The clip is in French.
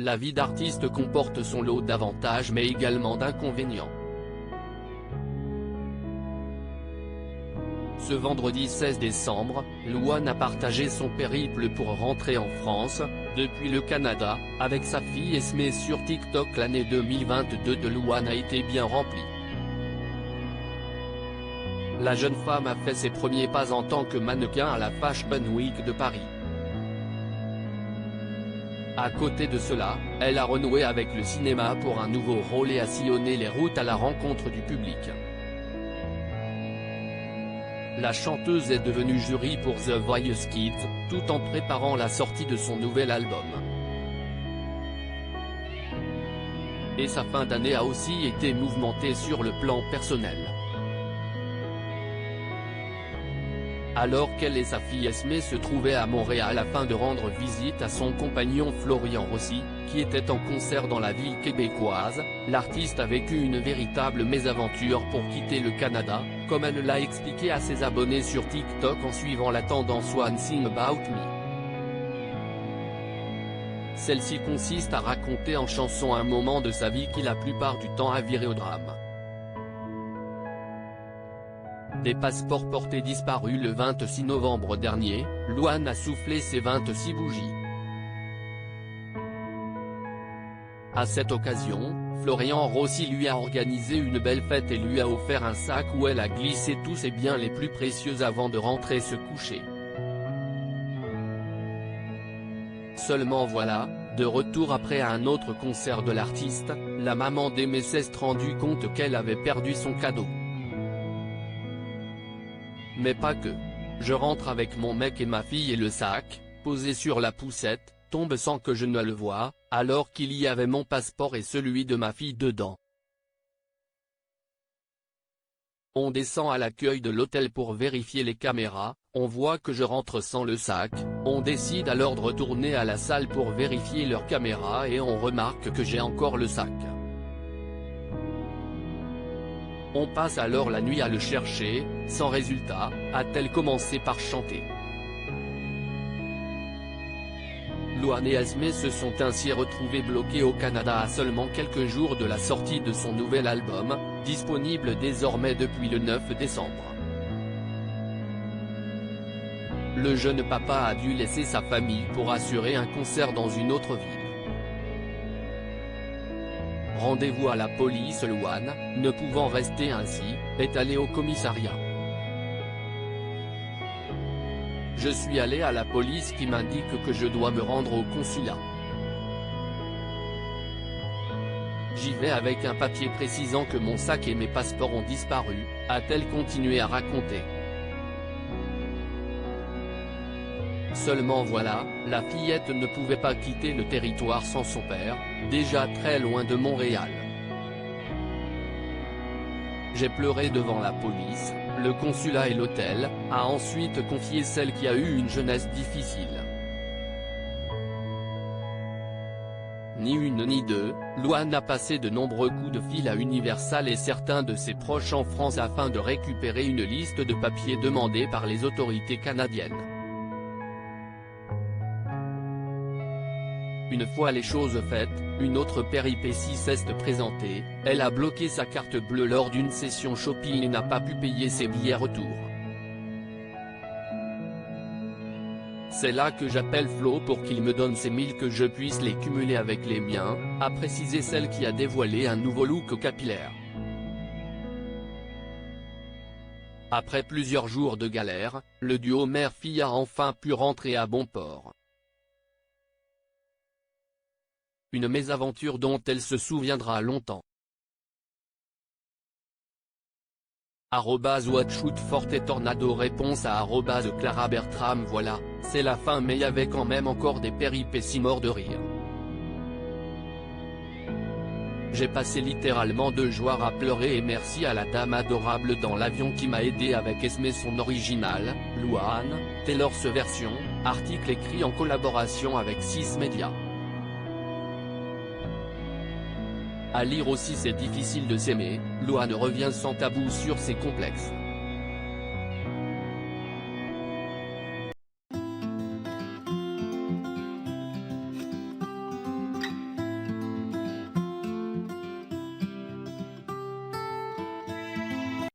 La vie d'artiste comporte son lot d'avantages mais également d'inconvénients. Ce vendredi 16 décembre, Louane a partagé son périple pour rentrer en France, depuis le Canada, avec sa fille Esmé sur TikTok. L'année 2022 de Louane a été bien remplie. La jeune femme a fait ses premiers pas en tant que mannequin à la Fashion Week de Paris. À côté de cela, elle a renoué avec le cinéma pour un nouveau rôle et a sillonné les routes à la rencontre du public. La chanteuse est devenue jury pour The Voice Kids, tout en préparant la sortie de son nouvel album. Et sa fin d'année a aussi été mouvementée sur le plan personnel. Alors qu'elle et sa fille Esmé se trouvaient à Montréal afin de rendre visite à son compagnon Florian Rossi, qui était en concert dans la ville québécoise, l'artiste a vécu une véritable mésaventure pour quitter le Canada, comme elle l'a expliqué à ses abonnés sur TikTok en suivant la tendance One Thing About Me. Celle-ci consiste à raconter en chanson un moment de sa vie qui la plupart du temps a viré au drame. Des passeports portés disparus le 26 novembre dernier, Louane a soufflé ses 26 bougies. À cette occasion, Florian Rossi lui a organisé une belle fête et lui a offert un sac où elle a glissé tous ses biens les plus précieux avant de rentrer se coucher. Seulement voilà, de retour après un autre concert de l'artiste, la maman d'Aimé s'est rendue compte qu'elle avait perdu son cadeau. Mais pas que. Je rentre avec mon mec et ma fille et le sac, posé sur la poussette, tombe sans que je ne le voie, alors qu'il y avait mon passeport et celui de ma fille dedans. On descend à l'accueil de l'hôtel pour vérifier les caméras, on voit que je rentre sans le sac, on décide alors de retourner à la salle pour vérifier leurs caméras et on remarque que j'ai encore le sac. On passe alors la nuit à le chercher, sans résultat, a-t-elle commencé par chanter. Louane et Esmé se sont ainsi retrouvés bloqués au Canada à seulement quelques jours de la sortie de son nouvel album, disponible désormais depuis le 9 décembre. Le jeune papa a dû laisser sa famille pour assurer un concert dans une autre ville. Rendez-vous à la police. Louane, ne pouvant rester ainsi, est allée au commissariat. Je suis allé à la police qui m'indique que je dois me rendre au consulat. J'y vais avec un papier précisant que mon sac et mes passeports ont disparu, a-t-elle continué à raconter. Seulement voilà, la fillette ne pouvait pas quitter le territoire sans son père, déjà très loin de Montréal. J'ai pleuré devant la police, le consulat et l'hôtel, a ensuite confié celle qui a eu une jeunesse difficile. Ni une ni deux, Louane a passé de nombreux coups de fil à Universal et certains de ses proches en France afin de récupérer une liste de papiers demandés par les autorités canadiennes. Une fois les choses faites, une autre péripétie s'est présentée, elle a bloqué sa carte bleue lors d'une session shopping et n'a pas pu payer ses billets retour. C'est là que j'appelle Flo pour qu'il me donne ses 1000 que je puisse les cumuler avec les miens, a précisé celle qui a dévoilé un nouveau look capillaire. Après plusieurs jours de galère, le duo mère-fille a enfin pu rentrer à bon port. Une mésaventure dont elle se souviendra longtemps. @WatchOutForte Tornado réponse à @Clara Bertram. Voilà, c'est la fin mais y avait quand même encore des péripéties morts de rire. J'ai passé littéralement 2 jours à pleurer et merci à la dame adorable dans l'avion qui m'a aidé avec Esmé son original, Louane, Taylor's version, article écrit en collaboration avec 6 médias. À lire aussi C'est difficile de s'aimer, Louane revient sans tabou sur ses complexes.